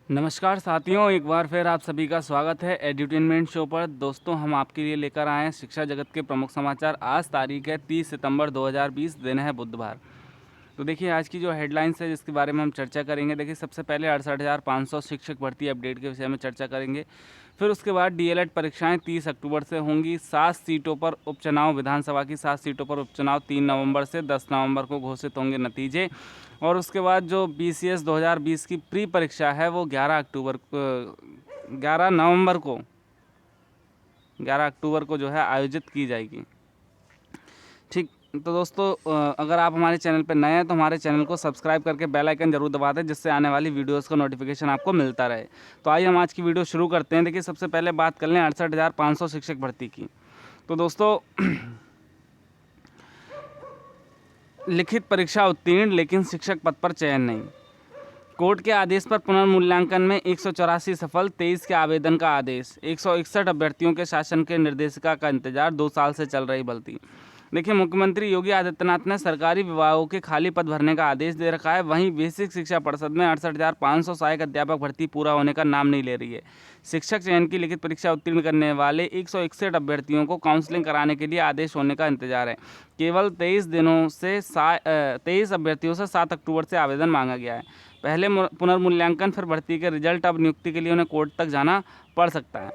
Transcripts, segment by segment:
नमस्कार साथियों, एक बार फिर आप सभी का स्वागत है एड्यूटेनमेंट शो पर। दोस्तों, हम आपके लिए लेकर आए हैं शिक्षा जगत के प्रमुख समाचार। आज तारीख है 30 सितंबर 2020, दिन है बुधवार। तो देखिए, आज की जो हेडलाइंस है जिसके बारे में हम चर्चा करेंगे, देखिए सबसे पहले 68,500 शिक्षक भर्ती अपडेट के विषय में चर्चा करेंगे। फिर उसके बाद डीएलएड परीक्षाएं 30 अक्टूबर से होंगी। 7 सीटों पर उपचुनाव, विधानसभा की 7 सीटों पर उपचुनाव 3 नवंबर से 10 नवंबर को घोषित होंगे नतीजे। और उसके बाद जो बीसीएस 2020 की प्री परीक्षा है वो 11 अक्टूबर को जो है आयोजित की जाएगी। ठीक, तो दोस्तों, अगर आप हमारे चैनल पर नए हैं तो हमारे चैनल को सब्सक्राइब करके बेल आइकन जरूर दबा दें, जिससे आने वाली वीडियोस का नोटिफिकेशन आपको मिलता रहे। तो आइए हम आज की वीडियो शुरू करते हैं। देखिए, सबसे पहले बात कर लें 68,500 शिक्षक भर्ती की। तो दोस्तों, लिखित परीक्षा उत्तीर्ण लेकिन शिक्षक पद पर चयन नहीं। कोर्ट के आदेश पर पुनर्मूल्यांकन में 184 सफल, 23 के आवेदन का आदेश। 161 अभ्यर्थियों के शासन के निर्देशिका का इंतजार, 2 साल से चल रही भर्ती। देखिए, मुख्यमंत्री योगी आदित्यनाथ ने सरकारी विभागों के खाली पद भरने का आदेश दे रखा है। वहीं बेसिक शिक्षा परिषद में 68,500 सहायक अध्यापक भर्ती पूरा होने का नाम नहीं ले रही है। शिक्षक चयन की लिखित परीक्षा उत्तीर्ण करने वाले 161 अभ्यर्थियों को काउंसलिंग कराने के लिए आदेश होने का इंतजार है। केवल 23 अभ्यर्थियों से 7 अक्टूबर से आवेदन मांगा गया है। पहले पुनर्मूल्यांकन, फिर भर्ती के रिजल्ट। अब नियुक्ति के लिए उन्हें कोर्ट तक जाना पड़ सकता है।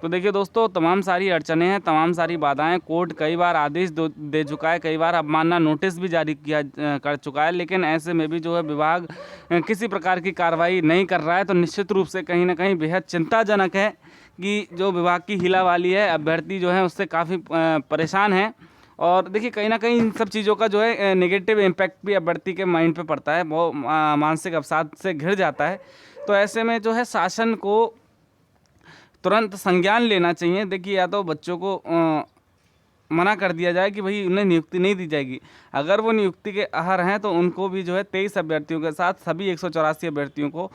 तो देखिए दोस्तों, तमाम सारी अड़चनें हैं, तमाम सारी बाधाएं। कोर्ट कई बार आदेश दे चुका है, कई बार अवमानना नोटिस भी जारी कर चुका है, लेकिन ऐसे में भी जो है विभाग किसी प्रकार की कार्रवाई नहीं कर रहा है। तो निश्चित रूप से कहीं ना कहीं बेहद चिंताजनक है कि जो विभाग की हीला वाली है, अभ्यर्थी जो है उससे काफ़ी परेशान है। और देखिए, कहीं ना कहीं इन सब चीज़ों का जो है नेगेटिव इम्पैक्ट भी अभ्यर्थी के माइंड पे पड़ता है, वो मानसिक अवसाद से घिर जाता है। तो ऐसे में जो है शासन को तुरंत संज्ञान लेना चाहिए। देखिए, या तो बच्चों को मना कर दिया जाए कि भाई उन्हें नियुक्ति नहीं दी जाएगी। अगर वो नियुक्ति के अहर हैं तो उनको भी जो है 23 अभ्यर्थियों के साथ सभी 184 अभ्यर्थियों को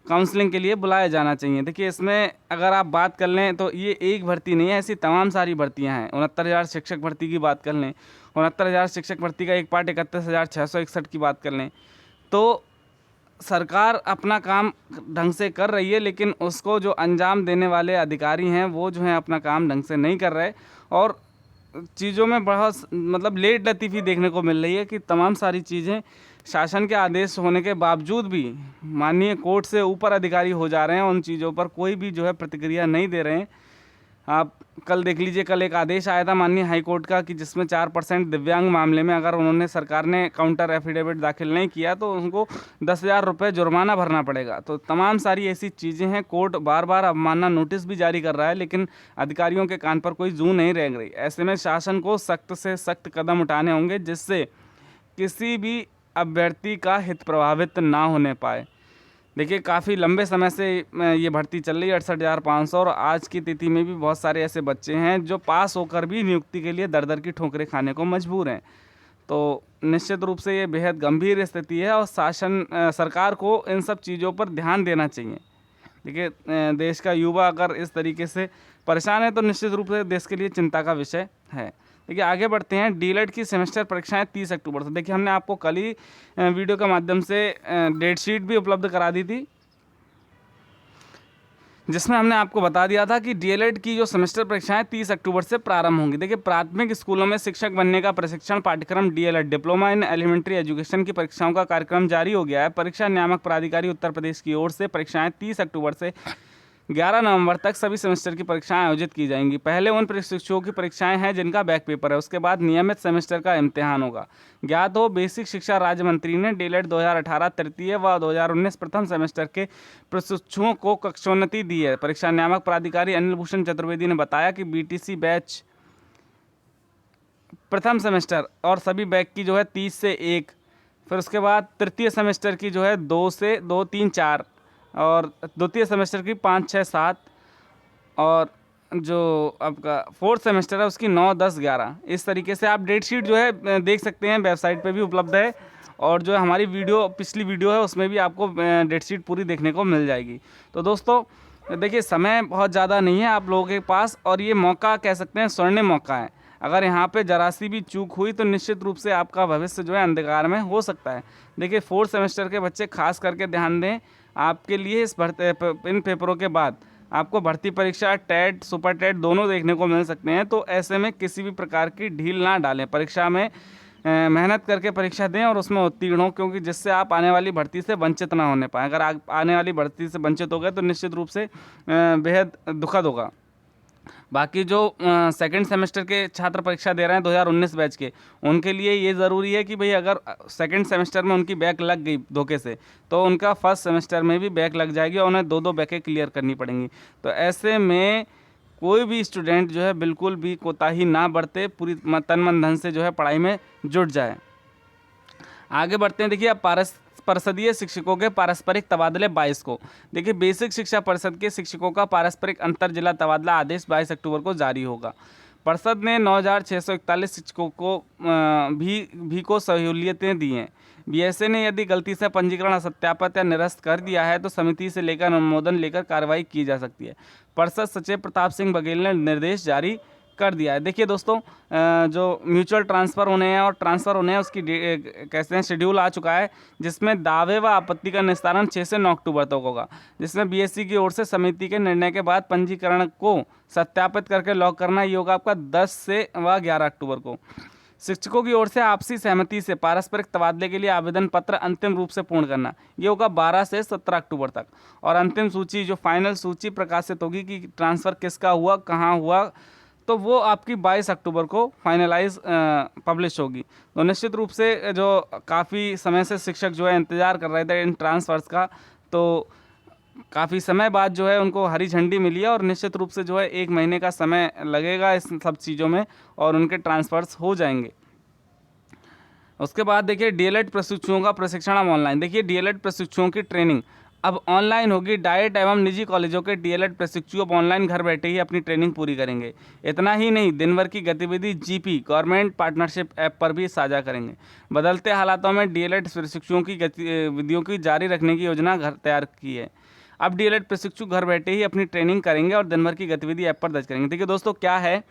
काउंसलिंग के लिए बुलाया जाना चाहिए। देखिए, इसमें अगर आप बात कर लें तो ये एक भर्ती नहीं है, ऐसी तमाम सारी भर्तियां हैं। 69,000 शिक्षक भर्ती की बात कर लें, 69,000 शिक्षक भर्ती का एक पार्ट 31,661 की बात कर लें, तो सरकार अपना काम ढंग से कर रही है, लेकिन उसको जो अंजाम देने वाले अधिकारी हैं वो जो है अपना काम ढंग से नहीं कर रहे। और चीज़ों में बहुत मतलब लेट लतीफ़ी देखने को मिल रही है कि तमाम सारी चीज़ें शासन के आदेश होने के बावजूद भी माननीय कोर्ट से ऊपर अधिकारी हो जा रहे हैं, उन चीज़ों पर कोई भी जो है प्रतिक्रिया नहीं दे रहे हैं। आप कल देख लीजिए, कल एक आदेश आया था माननीय हाई कोर्ट का कि जिसमें 4% दिव्यांग मामले में अगर उन्होंने, सरकार ने काउंटर एफिडेविट दाखिल नहीं किया तो उनको 10,000 रुपये जुर्माना भरना पड़ेगा। तो तमाम सारी ऐसी चीज़ें हैं। कोर्ट बार बार अवमानना नोटिस भी जारी कर रहा है, लेकिन अधिकारियों के कान पर कोई जू नहीं रह रही। ऐसे में शासन को सख्त से सख्त कदम उठाने होंगे, जिससे किसी भी अभ्यर्थी का हित प्रभावित ना होने पाए। देखिए, काफ़ी लंबे समय से ये भर्ती चल रही है 68,500, और आज की तिथि में भी बहुत सारे ऐसे बच्चे हैं जो पास होकर भी नियुक्ति के लिए दर दर की ठोकरें खाने को मजबूर हैं। तो निश्चित रूप से ये बेहद गंभीर स्थिति है और सरकार को इन सब चीज़ों पर ध्यान देना चाहिए। देखिए, देश का युवा अगर इस तरीके से परेशान है तो निश्चित रूप से देश के लिए चिंता का विषय है। देखिए, आगे बढ़ते हैं। डीएलएड की सेमेस्टर परीक्षाएं 30 अक्टूबर से। देखिए, हमने आपको कल ही वीडियो के माध्यम से डेट शीट भी उपलब्ध करा दी थी, जिसमें हमने आपको बता दिया था कि डीएलएड की जो सेमेस्टर परीक्षाएं 30 अक्टूबर से प्रारंभ होंगी। देखिए, प्राथमिक स्कूलों में शिक्षक बनने का प्रशिक्षण पाठ्यक्रम DElEd, diploma in elementary education की परीक्षाओं का कार्यक्रम जारी हो गया है। परीक्षा नियामक प्राधिकारी उत्तर प्रदेश की ओर से परीक्षाएं 30 अक्टूबर से 11 नवंबर तक सभी सेमेस्टर की परीक्षाएं आयोजित की जाएंगी। पहले उन प्रशिक्षुओं की परीक्षाएं हैं जिनका बैक पेपर है, उसके बाद नियमित सेमेस्टर का इम्तिहान होगा। ज्ञात हो, बेसिक शिक्षा राज्य मंत्री ने डीएलएड 2018 तृतीय व 2019 प्रथम सेमेस्टर के प्रशिक्षुओं को कक्षोन्नति दी है। परीक्षा नियामक प्राधिकारी अनिल भूषण चतुर्वेदी ने बताया कि बीटीसी बैच प्रथम सेमेस्टर और सभी बैक की जो है 30 से 1, फिर उसके बाद तृतीय सेमेस्टर की जो है 2 से 2, 3, 4, और द्वितीय सेमेस्टर की 5, 6, 7, और जो आपका फोर्थ सेमेस्टर है उसकी 9, 10, 11। इस तरीके से आप डेट शीट जो है देख सकते हैं, वेबसाइट पे भी उपलब्ध है। और जो हमारी पिछली वीडियो है उसमें भी आपको डेट शीट पूरी देखने को मिल जाएगी। तो दोस्तों, देखिए, समय बहुत ज़्यादा नहीं है आप लोगों के पास, और ये मौका कह सकते हैं स्वर्णिम मौका है। अगर यहाँ पे जरा सी भी चूक हुई तो निश्चित रूप से आपका भविष्य जो है अंधकार में हो सकता है। देखिए 4th सेमेस्टर के बच्चे खास करके ध्यान दें, आपके लिए इन पेपरों के बाद आपको भर्ती परीक्षा, टेट, सुपर टेट दोनों देखने को मिल सकते हैं। तो ऐसे में किसी भी प्रकार की ढील ना डालें, परीक्षा में मेहनत करके परीक्षा दें और उसमें उत्तीर्ण हो, क्योंकि जिससे आप आने वाली भर्ती से वंचित ना होने पाएँ। अगर आप आने वाली भर्ती से वंचित हो गए तो निश्चित रूप से बेहद दुखद होगा। बाकी जो सेकंड सेमेस्टर के छात्र परीक्षा दे रहे हैं 2019 बैच के, उनके लिए ये ज़रूरी है कि भाई अगर सेकंड सेमेस्टर में उनकी बैक लग गई धोखे से, तो उनका फर्स्ट सेमेस्टर में भी बैक लग जाएगी और उन्हें 2 बैकें क्लियर करनी पड़ेंगी। तो ऐसे में कोई भी स्टूडेंट जो है बिल्कुल भी कोताही ना बरते, पूरी तन मन धन से जो है पढ़ाई में जुट जाए। आगे बढ़ते हैं। देखिए अब परिषदीय शिक्षकों के पारस्परिक तबादले 22 को। देखिए बेसिक शिक्षा परिषद के शिक्षकों का पारस्परिक अंतर जिला तबादला आदेश 22 अक्टूबर को जारी होगा। परिषद ने 9,641 शिक्षकों को भी को सहूलियतें दी हैं। बीएसए ने यदि गलती से पंजीकरण असत्यापित या निरस्त कर दिया है तो समिति से लेकर अनुमोदन लेकर कार्रवाई की जा सकती है। परिषद सचिव प्रताप सिंह बघेल ने निर्देश जारी कर दिया है। देखिए दोस्तों, जो म्यूचुअल ट्रांसफ़र होने हैं और ट्रांसफ़र होने हैं उसकी कहते हैं शेड्यूल आ चुका है, जिसमें दावे व आपत्ति का निस्तारण 6 से 9 अक्टूबर तक होगा। जिसमें बीएससी की ओर से समिति के निर्णय के बाद पंजीकरण को सत्यापित करके लॉक करना, ये होगा आपका 10 से व 11 अक्टूबर को। शिक्षकों की ओर से आपसी सहमति से पारस्परिक तबादले के लिए आवेदन पत्र अंतिम रूप से पूर्ण करना, ये होगा 12 से 17 अक्टूबर तक। और अंतिम सूची, जो फाइनल सूची प्रकाशित होगी कि ट्रांसफ़र किसका हुआ, कहाँ हुआ, तो वो आपकी 22 अक्टूबर को फाइनलाइज पब्लिश होगी। तो निश्चित रूप से जो काफ़ी समय से शिक्षक जो है इंतज़ार कर रहे थे इन ट्रांसफ़र्स का, तो काफ़ी समय बाद जो है उनको हरी झंडी मिली है और निश्चित रूप से जो है 1 महीने का समय लगेगा इस सब चीज़ों में और उनके ट्रांसफ़र्स हो जाएंगे। उसके बाद देखिए डीएलएड प्रशिक्षुओं का प्रशिक्षण अब ऑनलाइन। देखिए डीएलएड प्रशिक्षुओं की ट्रेनिंग अब ऑनलाइन होगी। डाइट एवं निजी कॉलेजों के डीएलएड प्रशिक्षु अब ऑनलाइन घर बैठे ही अपनी ट्रेनिंग पूरी करेंगे। इतना ही नहीं, दिन भर की गतिविधि जीपी गवर्नमेंट पार्टनरशिप ऐप पर भी साझा करेंगे। बदलते हालातों में डीएलएड प्रशिक्षुओं की गतिविधियों की जारी रखने की योजना तैयार की है। अब डीएलएड प्रशिक्षु घर बैठे ही अपनी ट्रेनिंग करेंगे और दिन भर की गतिविधि ऐप पर दर्ज करेंगे। देखिए दोस्तों क्या है,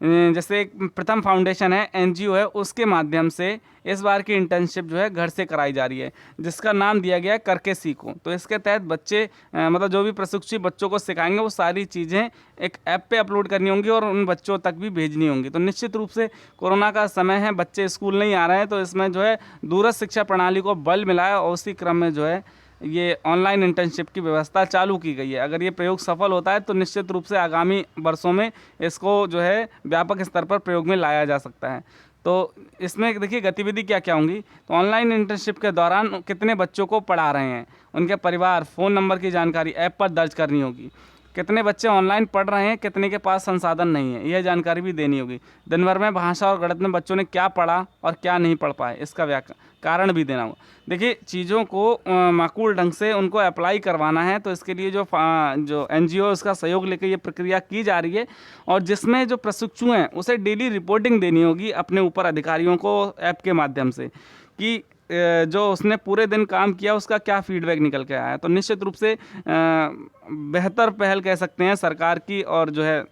जैसे एक प्रथम फाउंडेशन है, एनजीओ है, उसके माध्यम से इस बार की इंटर्नशिप जो है घर से कराई जा रही है, जिसका नाम दिया गया है करके सीखो। तो इसके तहत बच्चे मतलब जो भी प्रशिक्षु बच्चों को सिखाएंगे वो सारी चीज़ें एक ऐप पे अपलोड करनी होंगी और उन बच्चों तक भी भेजनी होंगी। तो निश्चित रूप से कोरोना का समय है, बच्चे स्कूल नहीं आ रहे हैं, तो इसमें जो है दूरस्थ शिक्षा प्रणाली को बल मिला है और उसी क्रम में जो है ये ऑनलाइन इंटर्नशिप की व्यवस्था चालू की गई है। अगर ये प्रयोग सफल होता है तो निश्चित रूप से आगामी वर्षों में इसको जो है व्यापक स्तर पर प्रयोग में लाया जा सकता है। तो इसमें देखिए गतिविधि क्या क्या होंगी। तो ऑनलाइन इंटर्नशिप के दौरान कितने बच्चों को पढ़ा रहे हैं, उनके परिवार, फ़ोन नंबर की जानकारी ऐप पर दर्ज करनी होगी। कितने बच्चे ऑनलाइन पढ़ रहे हैं, कितने के पास संसाधन नहीं है, यह जानकारी भी देनी होगी। दिन भर में भाषा और गणित में बच्चों ने क्या पढ़ा और क्या नहीं पढ़ पाए, इसका कारण भी देना होगा। देखिए चीज़ों को माकूल ढंग से उनको अप्लाई करवाना है, तो इसके लिए जो एनजीओ उसका सहयोग लेकर ये प्रक्रिया की जा रही है और जिसमें जो प्रशिक्षु हैं उसे डेली रिपोर्टिंग देनी होगी अपने ऊपर अधिकारियों को ऐप के माध्यम से कि जो उसने पूरे दिन काम किया उसका क्या फीडबैक निकल के आया। तो निश्चित रूप से बेहतर पहल कह सकते हैं सरकार की और जो है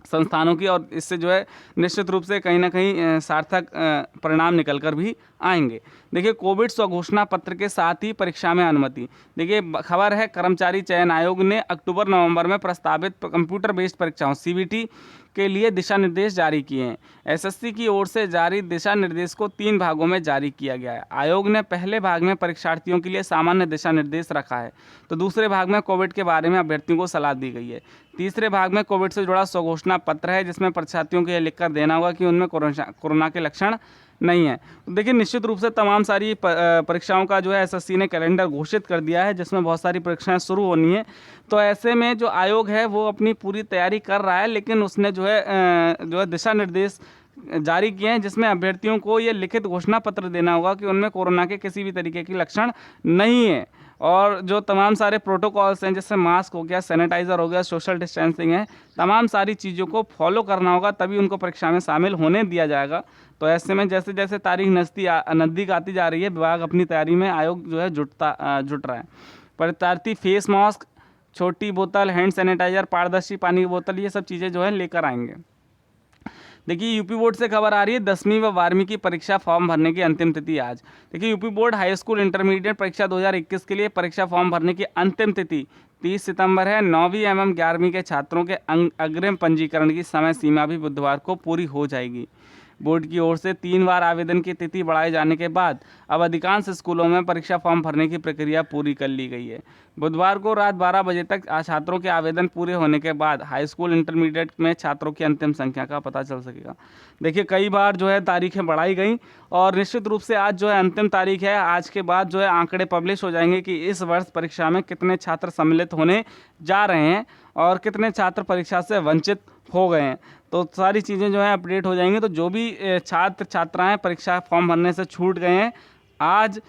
संस्थानों की, और इससे जो है निश्चित रूप से कहीं ना कहीं सार्थक परिणाम निकल कर भी आएंगे। देखिए कोविड स्वघोषणा पत्र के साथ ही परीक्षा में अनुमति। देखिए खबर है, कर्मचारी चयन आयोग ने अक्टूबर नवंबर में प्रस्तावित कंप्यूटर बेस्ड परीक्षाओं सीबीटी के लिए दिशा निर्देश जारी किए हैं। एसएससी की ओर से जारी दिशा निर्देश को 3 भागों में जारी किया गया है। आयोग ने पहले भाग में परीक्षार्थियों के लिए सामान्य दिशा निर्देश रखा है, तो दूसरे भाग में कोविड के बारे में अभ्यर्थियों को सलाह दी गई है। तीसरे भाग में कोविड से जुड़ा स्वघोषणा पत्र है, जिसमें परीक्षार्थियों को यह लिखकर देना होगा कि उनमें कोरोना के लक्षण नहीं है। तो देखिए निश्चित रूप से तमाम सारी परीक्षाओं का जो है एसएससी ने कैलेंडर घोषित कर दिया है, जिसमें बहुत सारी परीक्षाएं शुरू होनी है। तो ऐसे में जो आयोग है वो अपनी पूरी तैयारी कर रहा है, लेकिन उसने जो है दिशा निर्देश जारी किए हैं, जिसमें अभ्यर्थियों को ये लिखित घोषणा पत्र देना होगा कि उनमें कोरोना के किसी भी तरीके के लक्षण नहीं है। और जो तमाम सारे प्रोटोकॉल्स हैं, जैसे मास्क हो गया, सैनिटाइज़र हो गया, सोशल डिस्टेंसिंग है, तमाम सारी चीज़ों को फॉलो करना होगा, तभी उनको परीक्षा में शामिल होने दिया जाएगा। तो ऐसे में जैसे जैसे तारीख नज़दीक आती जा रही है, विभाग अपनी तैयारी में आयोग जो है जुट रहा है। परीक्षार्थी फेस मास्क, छोटी बोतल, हैंड सैनिटाइज़र, पारदर्शी पानी की बोतल, ये सब चीज़ें जो है लेकर आएंगे। देखिए यूपी बोर्ड से खबर आ रही है 10वीं व 12वीं की परीक्षा फॉर्म भरने की अंतिम तिथि आज। देखिए UP board high school intermediate परीक्षा 2021 के लिए परीक्षा फॉर्म भरने की अंतिम तिथि 30 सितंबर है। 9वीं एवं 11वीं के छात्रों के अग्रिम पंजीकरण की समय सीमा भी बुधवार को पूरी हो जाएगी। बोर्ड की ओर से 3 बार आवेदन की तिथि बढ़ाए जाने के बाद अब अधिकांश स्कूलों में परीक्षा फॉर्म भरने की प्रक्रिया पूरी कर ली गई है। बुधवार को रात 12 बजे तक छात्रों के आवेदन पूरे होने के बाद हाई स्कूल इंटरमीडिएट में छात्रों की अंतिम संख्या का पता चल सकेगा। देखिए कई बार जो है तारीखें बढ़ाई गई और निश्चित रूप से आज जो है अंतिम तारीख है। आज के बाद जो है आंकड़े पब्लिश हो जाएंगे कि इस वर्ष परीक्षा में कितने छात्र सम्मिलित होने जा रहे हैं और कितने छात्र परीक्षा से वंचित हो गए हैं। तो सारी चीज़ें जो है अपडेट हो जाएंगी। तो जो भी छात्र छात्राएं परीक्षा फॉर्म भरने से छूट गए हैं, आज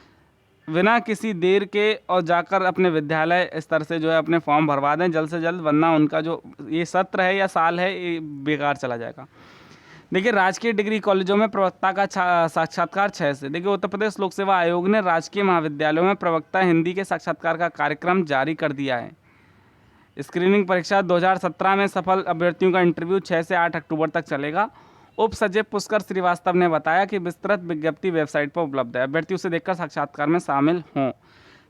बिना किसी देर के और जाकर अपने विद्यालय स्तर से जो है अपने फॉर्म भरवा दें जल्द से जल्द, वरना उनका जो ये सत्र है या साल है ये बेकार चला जाएगा। देखिए राजकीय डिग्री कॉलेजों में प्रवक्ता का साक्षात्कार 6 से। देखिए उत्तर प्रदेश लोक सेवा आयोग ने राजकीय महाविद्यालयों में प्रवक्ता हिंदी के साक्षात्कार का कार्यक्रम जारी कर दिया है। स्क्रीनिंग परीक्षा 2017 में सफल अभ्यर्थियों का इंटरव्यू 6 से 8 अक्टूबर तक चलेगा। उप सचिव पुष्कर श्रीवास्तव ने बताया कि विस्तृत विज्ञप्ति वेबसाइट पर उपलब्ध है, अभ्यर्थी उसे देखकर साक्षात्कार में शामिल हों।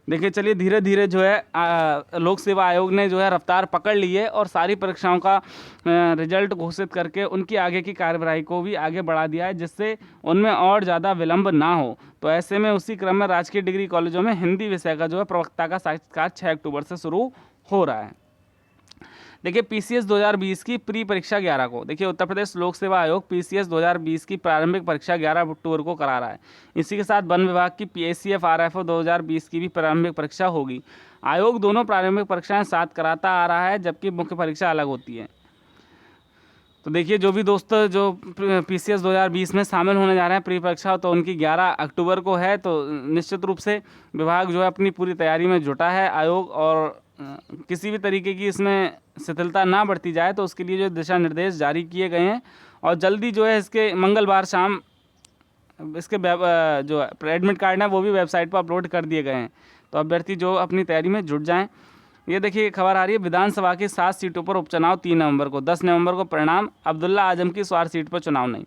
देखिए चलिए धीरे धीरे जो है लोक सेवा आयोग ने जो है रफ्तार पकड़ ली है और सारी परीक्षाओं का रिजल्ट घोषित करके उनकी आगे की कार्यवाही को भी आगे बढ़ा दिया है, जिससे उनमें और ज़्यादा विलंब ना हो। तो ऐसे में उसी क्रम में राजकीय डिग्री कॉलेजों में हिंदी विषय का जो है प्रवक्ता का साक्षात्कार 6 अक्टूबर से शुरू हो रहा है। देखिए पीसीएस 2020 की प्री परीक्षा 11 को। देखिए उत्तर प्रदेश लोक सेवा आयोग पीसीएस 2020 की प्रारंभिक परीक्षा 11 अक्टूबर को करा रहा है। इसी के साथ वन विभाग की पीएससीएफ आरएफओ 2020 की भी प्रारंभिक परीक्षा होगी। आयोग दोनों प्रारंभिक परीक्षाएं साथ कराता आ रहा है, जबकि मुख्य परीक्षा अलग होती है। तो देखिए जो भी दोस्त जो पीसीएस 2020 में शामिल होने जा रहे हैं प्री परीक्षा, तो उनकी 11 अक्टूबर को है। तो निश्चित रूप से विभाग जो है अपनी पूरी तैयारी में जुटा है। आयोग और किसी भी तरीके की इसमें शिथिलता ना बढ़ती जाए, तो उसके लिए जो दिशा निर्देश जारी किए गए हैं और जल्दी जो है इसके मंगलवार शाम इसके जो एडमिट कार्ड है वो भी वेबसाइट पर अपलोड कर दिए गए हैं। तो अभ्यर्थी जो अपनी तैयारी में जुट जाएं। ये देखिए खबर आ रही है विधानसभा की 7 सीटों पर उपचुनाव 3 नवंबर को। 10 नवंबर को परिणाम, अब्दुल्ला आजम की स्वार सीट पर चुनाव नहीं।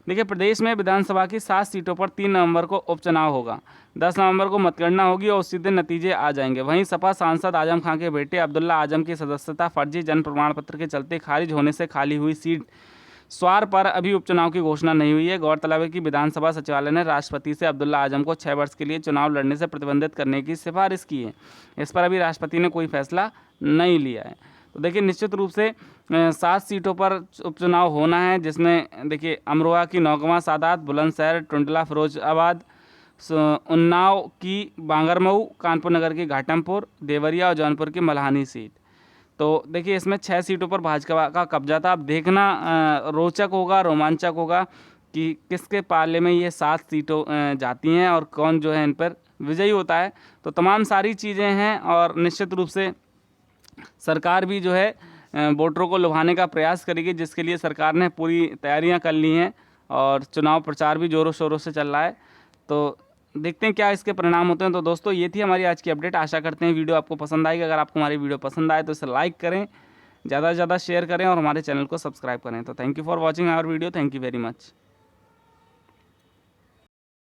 देखिए प्रदेश में विधानसभा की 7 सीटों पर 3 नवंबर को उपचुनाव होगा। 10 नवंबर को मतगणना होगी और उसी दिन नतीजे आ जाएंगे। वहीं सपा सांसद आजम खां के बेटे अब्दुल्ला आजम की सदस्यता फर्जी जन प्रमाण पत्र के चलते खारिज होने से खाली हुई सीट स्वार पर अभी उपचुनाव की घोषणा नहीं हुई है। गौरतलब है कि विधानसभा सचिवालय ने राष्ट्रपति से अब्दुल्ला आजम को 6 वर्ष के लिए चुनाव लड़ने से प्रतिबंधित करने की सिफारिश की है। इस पर अभी राष्ट्रपति ने कोई फैसला नहीं लिया है। तो देखिए निश्चित रूप से 7 सीटों पर उपचुनाव होना है, जिसमें देखिए अमरोहा की नौगवां सादात, बुलंदशहर, टुंडला फिरोजाबाद, उन्नाव की बांगरमऊ, कानपुर नगर की घाटमपुर, देवरिया और जौनपुर की मल्हानी सीट। तो देखिए इसमें 6 सीटों पर भाजपा का कब्जा था। अब देखना रोचक होगा, रोमांचक होगा कि किसके पाले में ये 7 सीटों जाती हैं और कौन जो है इन पर विजयी होता है। तो तमाम सारी चीज़ें हैं और निश्चित रूप से सरकार भी जो है वोटरों को लुभाने का प्रयास करेगी, जिसके लिए सरकार ने पूरी तैयारियां कर ली हैं और चुनाव प्रचार भी ज़ोरों शोरों से चल रहा है। तो देखते हैं क्या इसके परिणाम होते हैं। तो दोस्तों ये थी हमारी आज की अपडेट। आशा करते हैं वीडियो आपको पसंद आएगी। अगर आपको हमारी वीडियो पसंद आए तो इसे लाइक करें, ज़्यादा से ज़्यादा शेयर करें और हमारे चैनल को सब्सक्राइब करें। तो thank you for watching our video. Thank you very much.